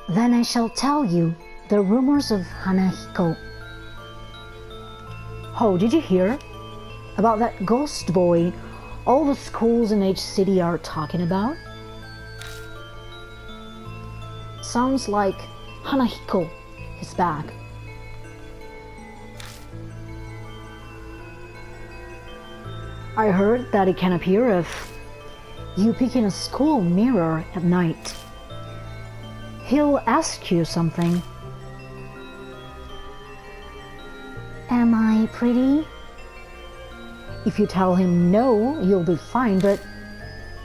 Then I shall tell you the rumors of Hanahiko. Oh, did you hear? About that ghost boy all the schools in each city are talking about? Sounds like Hanahiko is back. I heard that it can appear if you peek in a school mirror at night. He'll ask you something. Am I pretty? If you tell him no, you'll be fine, but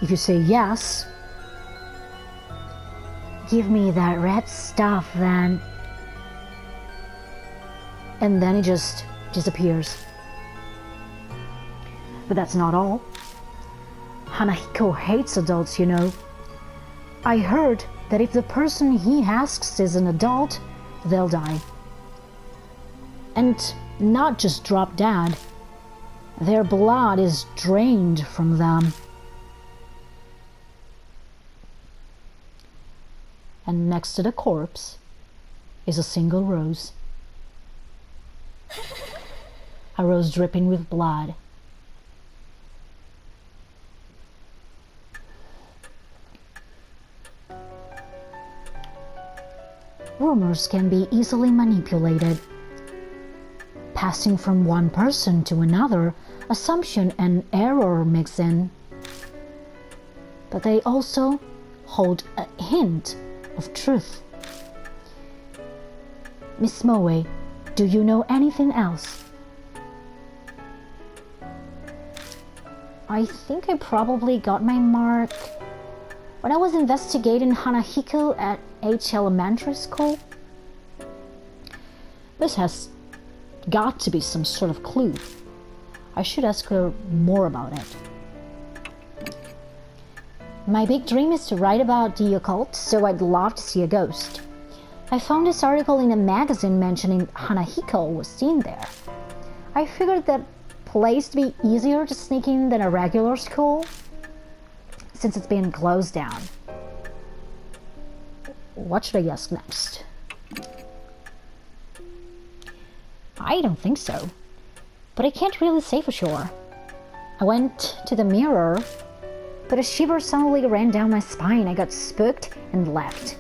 if you say yes, give me that red stuff then. And then he just disappears. But that's not all. Hanahiko hates adults, you know. I heard that if the person he asks is an adult, they'll die. And not just drop dead. Their blood is drained from them. And next to the corpse is a single rose. A rose dripping with blood. Rumors can be easily manipulated. Passing from one person to another, assumption and error mix in. But they also hold a hint of truth. Miss Moe, do you know anything else? I think I probably got my mark when I was investigating Hanahiko at H Elementary School. This has got to be some sort of clue. I should ask her more about it. My big dream is to write about the occult, so I'd love to see a ghost. I found this article in a magazine mentioning Hanahiko was seen there. I figured that place to be easier to sneak in than a regular school, since it's been closed down. What should I ask next? I don't think so, but I can't really say for sure. I went to the mirror, but a shiver suddenly ran down my spine. I got spooked and left.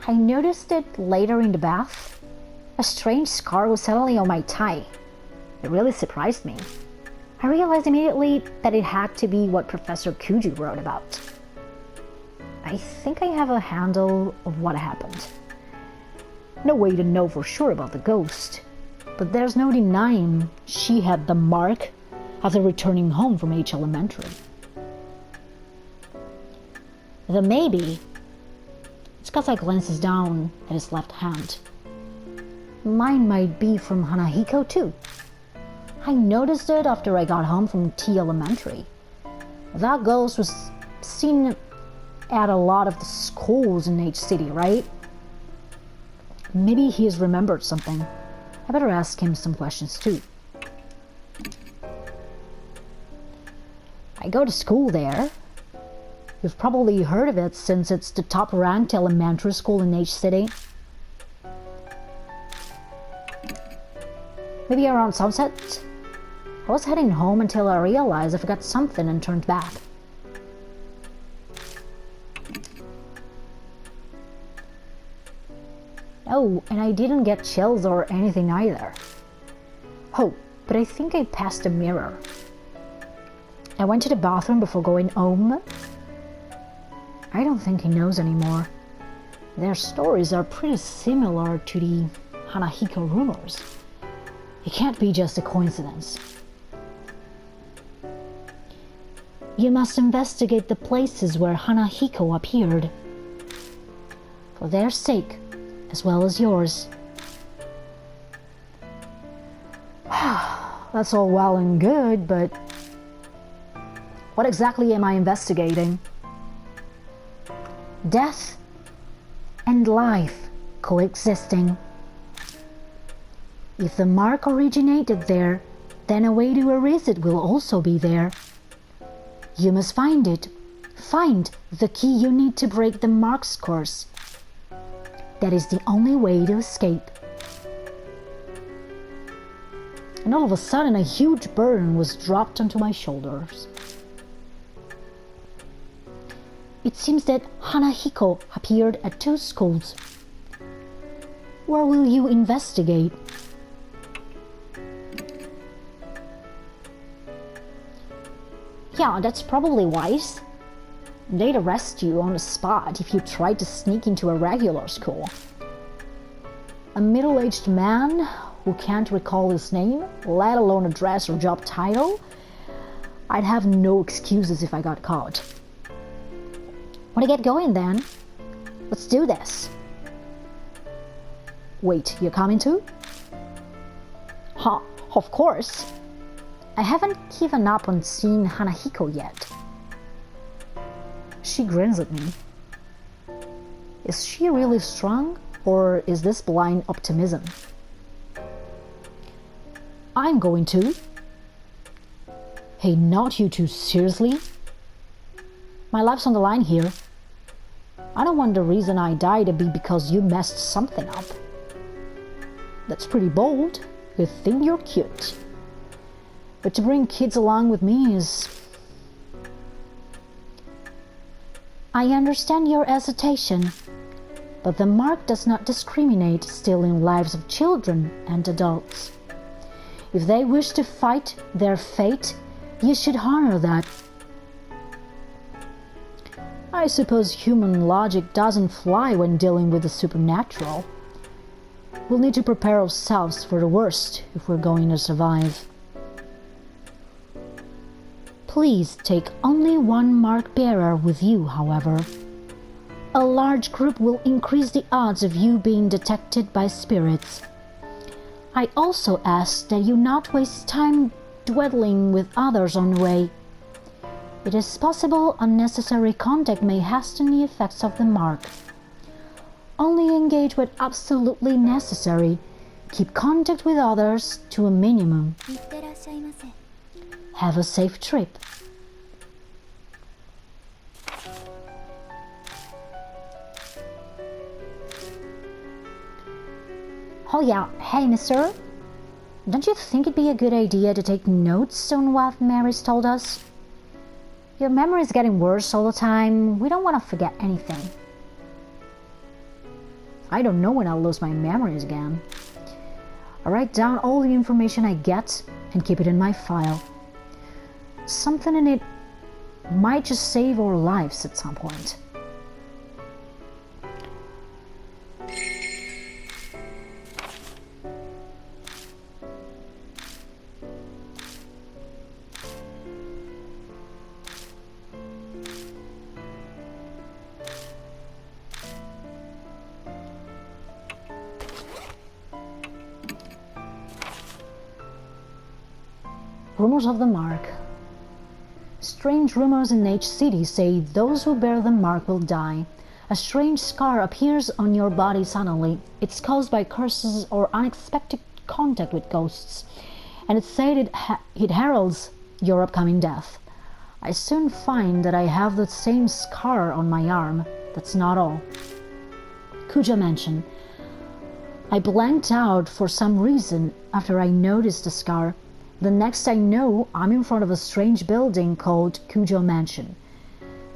I noticed it later in the bath. A strange scar was suddenly on my thigh. It really surprised me. I realized immediately that it had to be what Professor Kuju wrote about. I think I have a handle of what happened. No way to know for sure about the ghost, but there's no denying she had the mark after returning home from H Elementary. The maybe, it's because I glances down at his left hand. Mine might be from Hanahiko too. I noticed it after I got home from T Elementary. That ghost was seen at a lot of the schools in H City, right? Maybe he has remembered something. I better ask him some questions too. I go to school there. You've probably heard of it since it's the top-ranked elementary school in H City. Maybe around sunset? I was heading home until I realized I forgot something and turned back. Oh, and I didn't get chills or anything either. Oh, but I think I passed a mirror. I went to the bathroom before going home. I don't think he knows anymore. Their stories are pretty similar to the Hanahiko rumors. It can't be just a coincidence. You must investigate the places where Hanahiko appeared. For their sake, as well as yours. That's all well and good, but what exactly am I investigating? Death and life coexisting. If the mark originated there, then a way to erase it will also be there. You must find it. Find the key you need to break the mark's curse. That is the only way to escape. And all of a sudden, a huge burden was dropped onto my shoulders. It seems that Hanahiko appeared at 2 schools. Where will you investigate? Yeah, that's probably wise. They'd arrest you on the spot if you tried to sneak into a regular school. A middle-aged man who can't recall his name, let alone address or job title? I'd have no excuses if I got caught. Wanna get going then? Let's do this. Wait, you're coming too? Huh, of course. I haven't given up on seeing Hanahiko yet. She grins at me. Is she really strong, or is this blind optimism? I'm going to. Hey, not you two, seriously? My life's on the line here. I don't want the reason I died to be because you messed something up. That's pretty bold. You think you're cute. But to bring kids along with me is... I understand your hesitation, but the mark does not discriminate stealing lives of children and adults. If they wish to fight their fate, you should honor that. I suppose human logic doesn't fly when dealing with the supernatural. We'll need to prepare ourselves for the worst if we're going to survive. Please take only one mark bearer with you, however. A large group will increase the odds of you being detected by spirits. I also ask that you not waste time dwelling with others on the way. It is possible unnecessary contact may hasten the effects of the mark. Only engage when absolutely necessary. Keep contact with others to a minimum. Have a safe trip. Oh yeah, hey mister. Don't you think it'd be a good idea to take notes on what Mary's told us? Your memory's getting worse all the time. We don't want to forget anything. I don't know when I'll lose my memories again. I write down all the information I get and keep it in my file. Something in it might just save our lives at some point. Rumors of the mark. Strange rumors in H City say those who bear the mark will die. A strange scar appears on your body suddenly. It's caused by curses or unexpected contact with ghosts, and it's said it heralds your upcoming death. I soon find that I have the same scar on my arm. That's not all. Kuja Mansion. I blanked out for some reason after I noticed the scar. The next I know, I'm in front of a strange building called Kujo Mansion.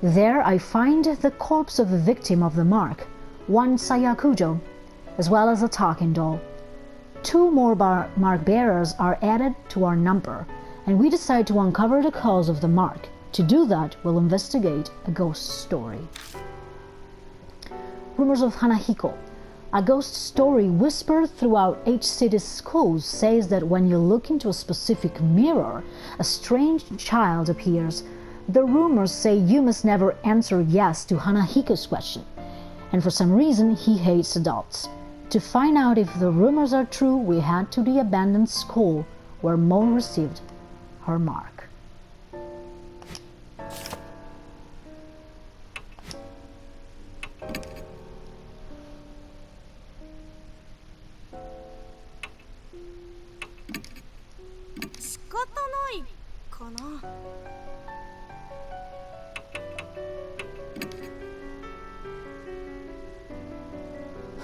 There I find the corpse of the victim of the mark, one Saya Kujo, as well as a talking doll. 2 more mark bearers are added to our number, and we decide to uncover the cause of the mark. To do that, we'll investigate a ghost story. Rumors of Hanahiko. A ghost story whispered throughout H City's schools says that when you look into a specific mirror, a strange child appears. The rumors say you must never answer yes to Hanahiko's question, and for some reason he hates adults. To find out if the rumors are true, we head to the abandoned school where Mo received her mark.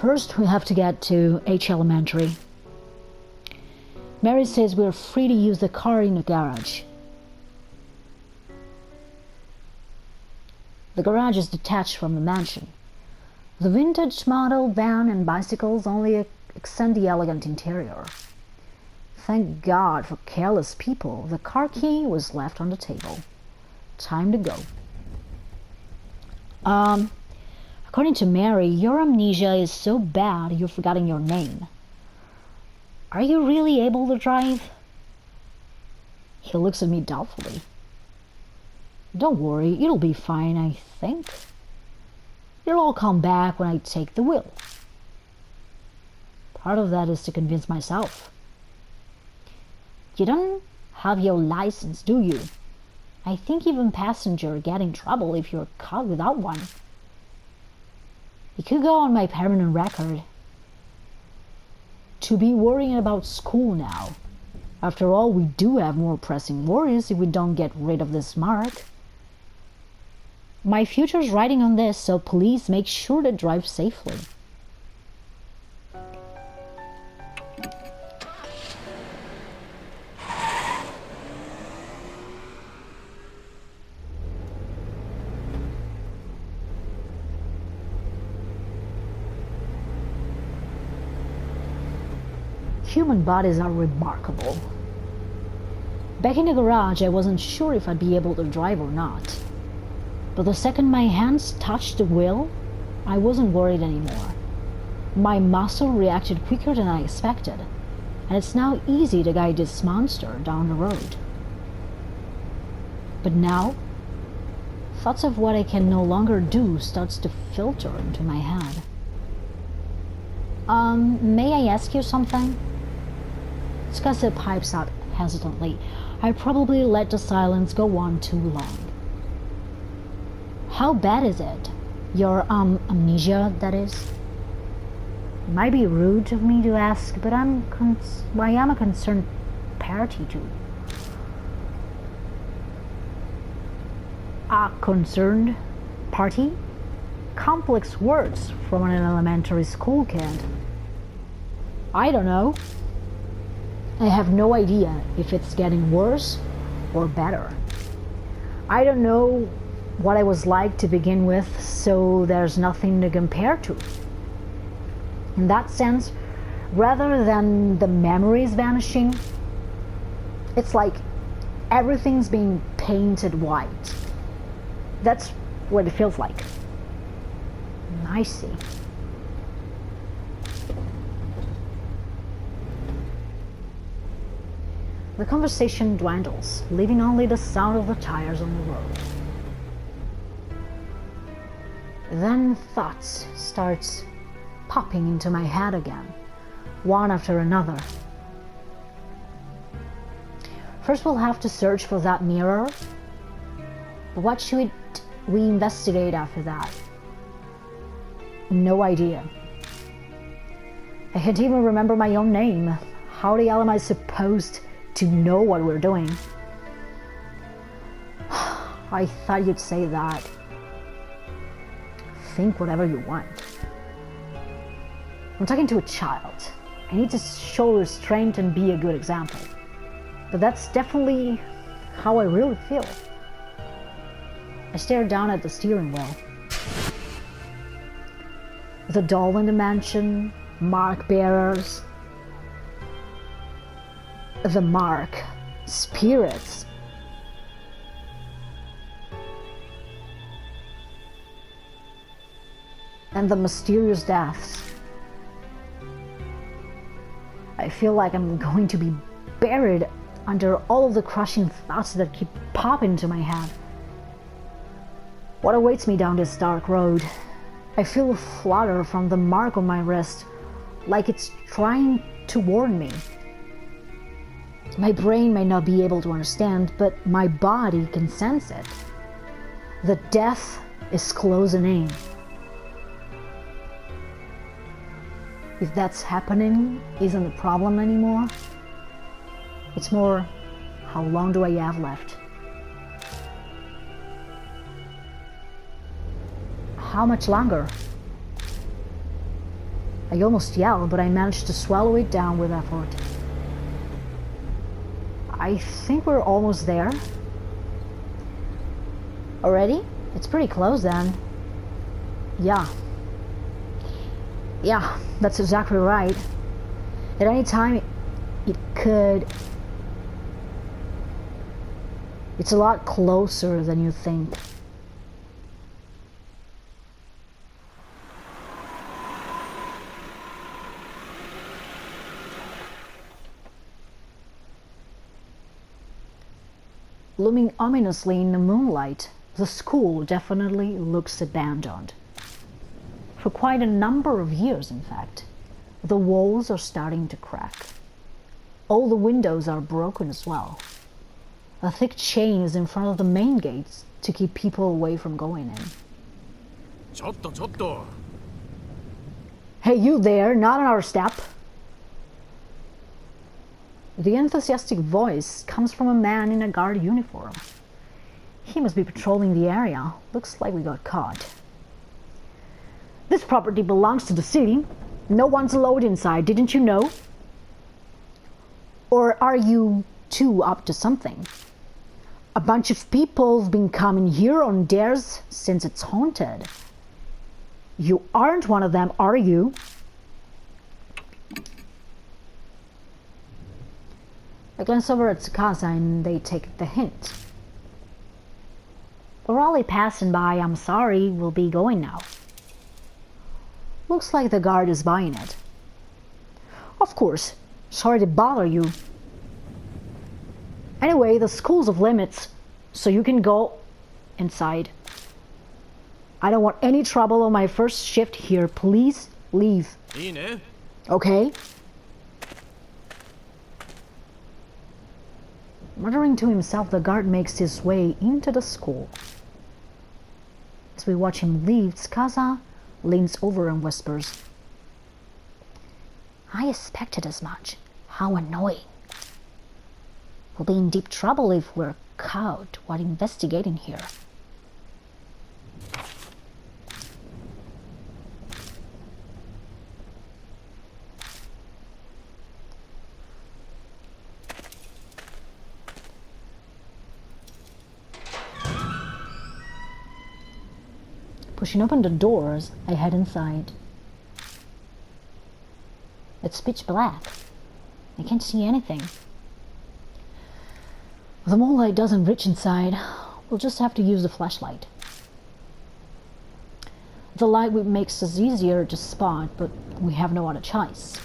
First, we have to get to H Elementary. Mary says we're free to use the car in the garage. The garage is detached from the mansion. The vintage model van and bicycles only extend the elegant interior. Thank God for careless people, the car key was left on the table. Time to go. According to Mary, your amnesia is so bad you've forgotten your name. Are you really able to drive? He looks at me doubtfully. Don't worry, it'll be fine, I think. It'll all come back when I take the wheel. Part of that is to convince myself. You don't have your license, do you? I think even passengers get in trouble if you're caught without one. It could go on my permanent record. To be worrying about school now. After all, we do have more pressing worries if we don't get rid of this mark. My future's riding on this, so please make sure to drive safely. Human bodies are remarkable. Back in the garage, I wasn't sure if I'd be able to drive or not. But the second my hands touched the wheel, I wasn't worried anymore. My muscle reacted quicker than I expected, and it's now easy to guide this monster down the road. But now, thoughts of what I can no longer do starts to filter into my head. May I ask you something? Scuzzy pipes out hesitantly. I probably let the silence go on too long. How bad is it? Your, amnesia, that is? It might be rude of me to ask, but I am a concerned party too. A concerned party? Complex words from an elementary school kid. I don't know. I have no idea if it's getting worse or better. I don't know what I was like to begin with, so there's nothing to compare to. In that sense, rather than the memories vanishing, it's like everything's being painted white. That's what it feels like. I see. The conversation dwindles, leaving only the sound of the tires on the road. Then thoughts starts popping into my head again, one after another. First we'll have to search for that mirror. But what should we investigate after that? No idea. I can't even remember my own name. How the hell am I supposed to know what we're doing? I thought you'd say that. Think whatever you want. I'm talking to a child. I need to show restraint and be a good example. But that's definitely how I really feel. I stared down at the steering wheel. The doll in the mansion, mark bearers, the mark, spirits. And the mysterious deaths. I feel like I'm going to be buried under all of the crushing thoughts that keep popping into my head. What awaits me down this dark road? I feel a flutter from the mark on my wrist, like it's trying to warn me. My brain may not be able to understand, but my body can sense it. The death is closing in. If that's happening isn't a problem anymore, it's more, how long do I have left? How much longer? I almost yelled, but I managed to swallow it down with effort. I think we're almost there. Already? It's pretty close then. Yeah. Yeah, that's exactly right. At any time, it could... It's a lot closer than you think. Looming ominously in the moonlight, the school definitely looks abandoned. For quite a number of years, in fact. The walls are starting to crack. All the windows are broken as well. A thick chain is in front of the main gates to keep people away from going in. Chotto. Hey, you there, not on our step. The enthusiastic voice comes from a man in a guard uniform. He must be patrolling the area. Looks like we got caught. This property belongs to the city. No one's allowed inside, didn't you know? Or are you two up to something? A bunch of people have been coming here on dares since it's haunted. You aren't one of them, are you? I glance over at Tsukasa and they take the hint. We're only passing by, I'm sorry, we'll be going now. Looks like the guard is buying it. Of course, sorry to bother you. Anyway, the school's off limits, so you can go inside. I don't want any trouble on my first shift here. Please leave. Okay? Muttering to himself, the guard makes his way into the school. As we watch him leave, Tsukasa leans over and whispers, I expected as much. How annoying. We'll be in deep trouble if we're caught while investigating here. Pushing open the doors, I head inside. It's pitch black. I can't see anything. The moonlight doesn't reach inside. We'll just have to use the flashlight. The light makes us easier to spot, but we have no other choice.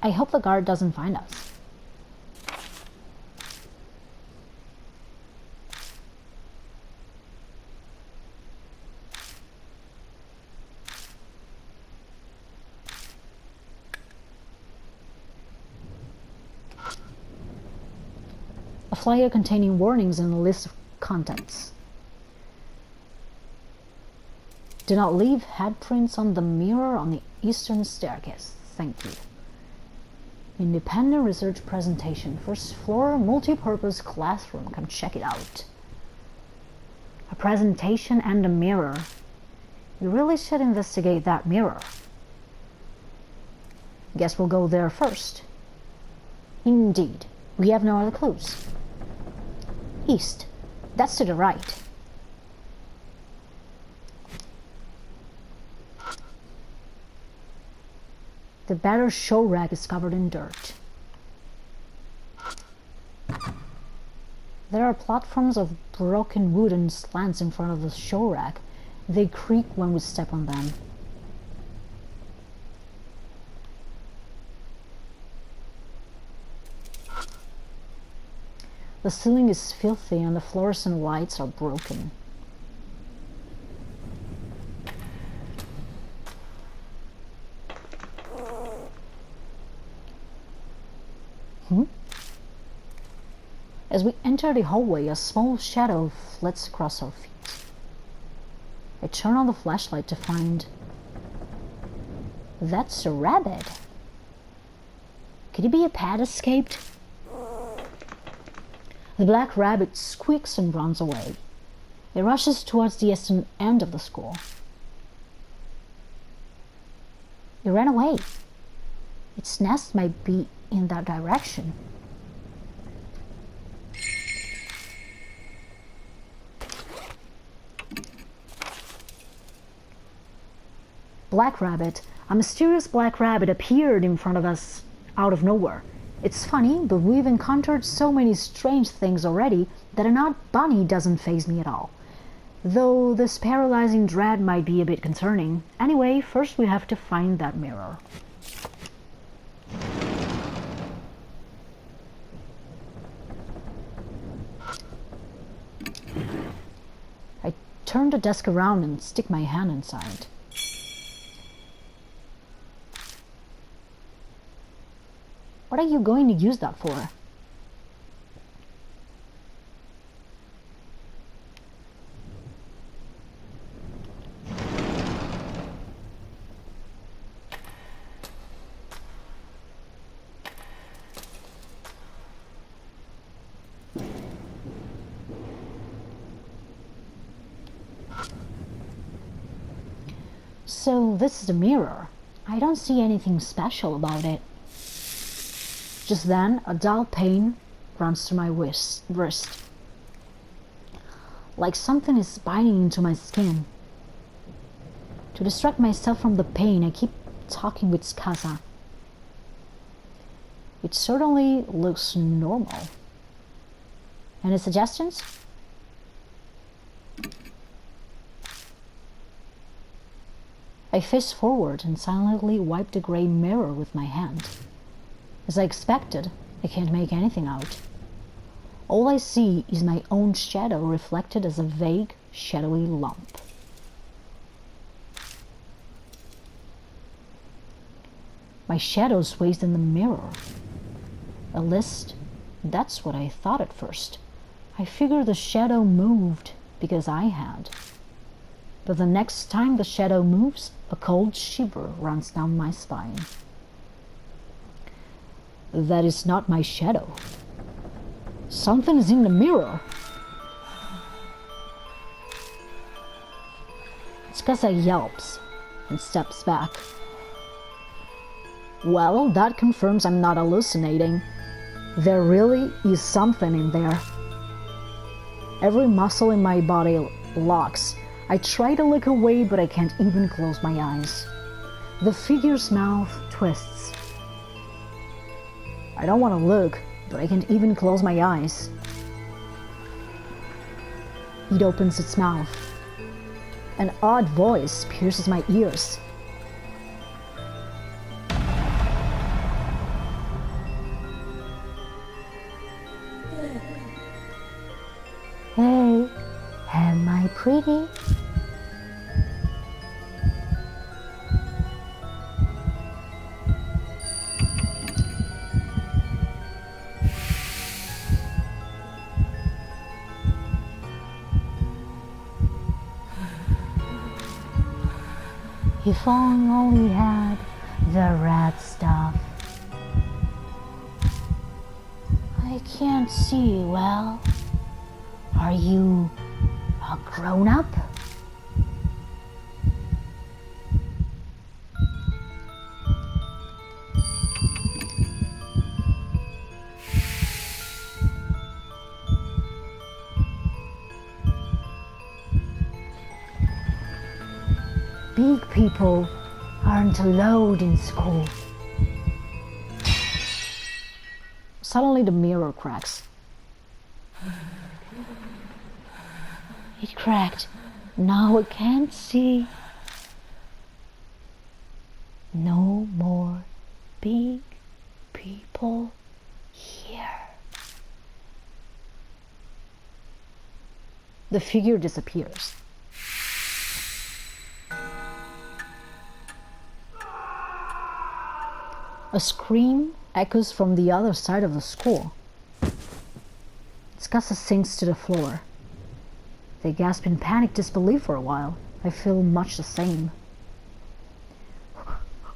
I hope the guard doesn't find us. A flyer containing warnings and a list of contents. Do not leave handprints on the mirror on the eastern staircase. Thank you. Independent research presentation. First floor, multi-purpose classroom. Come check it out. A presentation and a mirror. You really should investigate that mirror. Guess we'll go there first. Indeed. We have no other clues. East. That's to the right. The battered show rack is covered in dirt. There are platforms of broken wooden slants in front of the show rack. They creak when we step on them. The ceiling is filthy and the fluorescent lights are broken. As we enter the hallway, a small shadow flits across our feet. I turn on the flashlight to find... That's a rabbit. Could it be a pet escaped? The black rabbit squeaks and runs away. It rushes towards the eastern end of the school. It ran away. Its nest might be in that direction. Black rabbit. A mysterious black rabbit appeared in front of us out of nowhere. It's funny, but we've encountered so many strange things already that an odd bunny doesn't faze me at all. Though this paralyzing dread might be a bit concerning. Anyway, first we have to find that mirror. I turn the desk around and stick my hand inside. What are you going to use that for? So this is the mirror. I don't see anything special about it. Just then, a dull pain runs through my wrist. Like something is biting into my skin. To distract myself from the pain, I keep talking with Skaza. It certainly looks normal. Any suggestions? I face forward and silently wipe the grey mirror with my hand. As I expected, I can't make anything out. All I see is my own shadow reflected as a vague, shadowy lump. My shadow sways in the mirror. At least, that's what I thought at first. I figured the shadow moved because I had. But the next time the shadow moves, a cold shiver runs down my spine. That is not my shadow. Something is in the mirror. Skaza yelps and steps back. Well, that confirms I'm not hallucinating. There really is something in there. Every muscle in my body locks. I try to look away, but I can't even close my eyes. The figure's mouth twists. I don't want to look, but I can't even close my eyes. It opens its mouth. An odd voice pierces my ears. Hey, am I pretty? If I only had the red stuff. I can't see well. Are you a grown-up? Big people aren't allowed in school. Suddenly the mirror cracks. It cracked. Now I can't see. No more big people here. The figure disappears. A scream echoes from the other side of the school. Skaza sinks to the floor. They gasp in panic disbelief for a while. I feel much the same.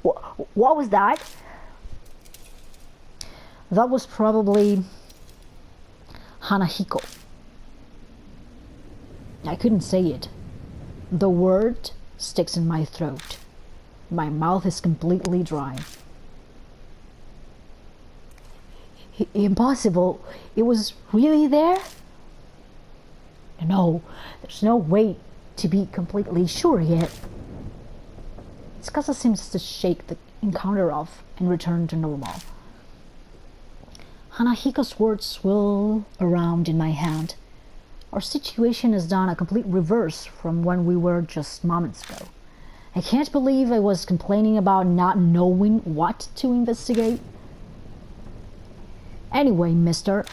What was that? That was probably Hanahiko. I couldn't say it. The word sticks in my throat. My mouth is completely dry. Impossible. It was really there? No, there's no way to be completely sure yet. Tsukasa seems to shake the encounter off and return to normal. Hanahiko's words swirl around in my hand. Our situation has done a complete reverse from when we were just moments ago. I can't believe I was complaining about not knowing what to investigate. Anyway, mister,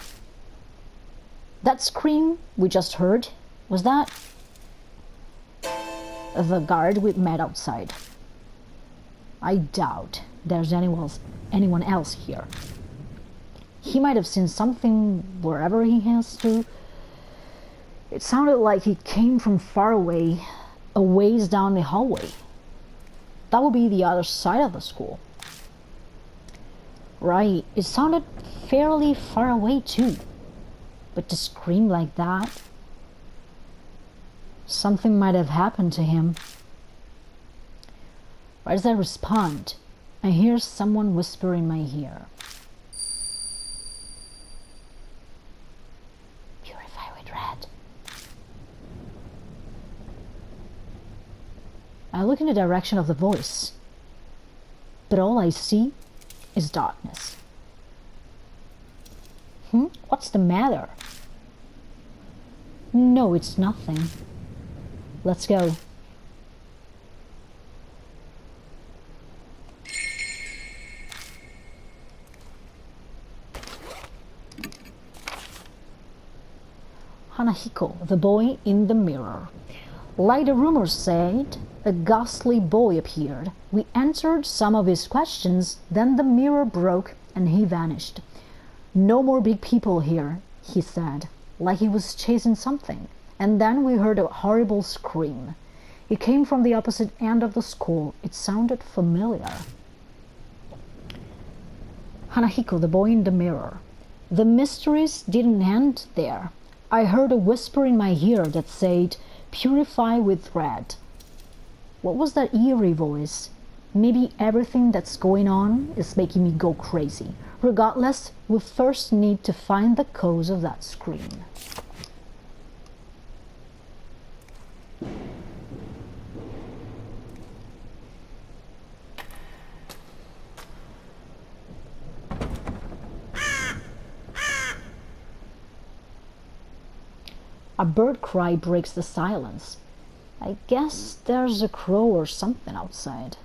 that scream we just heard, was that the guard we met outside? I doubt there's anyone else here. He might have seen something wherever he has to. It sounded like he came from far away, a ways down the hallway. That would be the other side of the school. Right, it sounded fairly far away too. But to scream like that, something might have happened to him. Right as I respond, I hear someone whisper in my ear. Purify with red. I look in the direction of the voice, but all I see is darkness. What's the matter? No, it's nothing. Let's go. Hanahiko, the boy in the mirror. Like the rumors said, a ghostly boy appeared. We answered some of his questions, then the mirror broke and he vanished. No more big people here, he said, like he was chasing something. And then we heard a horrible scream. It came from the opposite end of the school. It sounded familiar. Hanahiko, the boy in the mirror. The mysteries didn't end there. I heard a whisper in my ear that said, "Purify with red." What was that eerie voice? Maybe everything that's going on is making me go crazy. Regardless, we first need to find the cause of that scream. A bird cry breaks the silence. I guess there's a crow or something outside.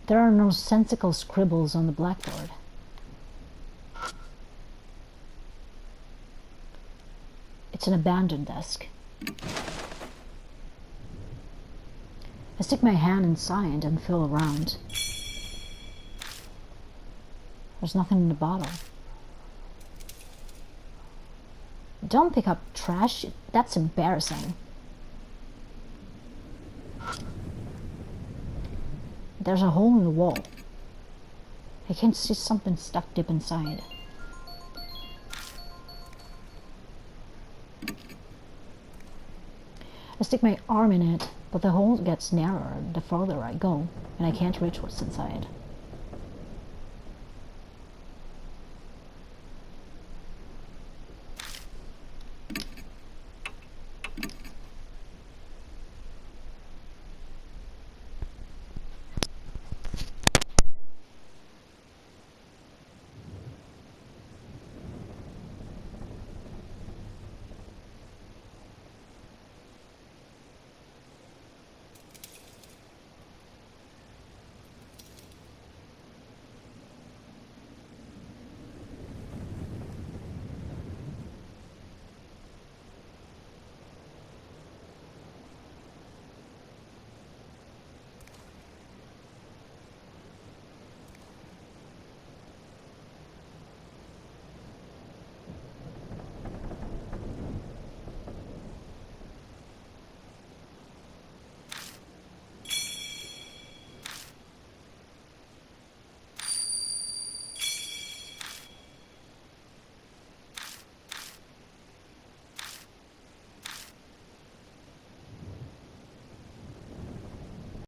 There are no sensical scribbles on the blackboard. It's an abandoned desk. I stick my hand inside and feel around. There's nothing in the bottle. Don't pick up trash. That's embarrassing. There's a hole in the wall. I can see something stuck deep inside. I stick my arm in it, but the hole gets narrower the farther I go, and I can't reach what's inside.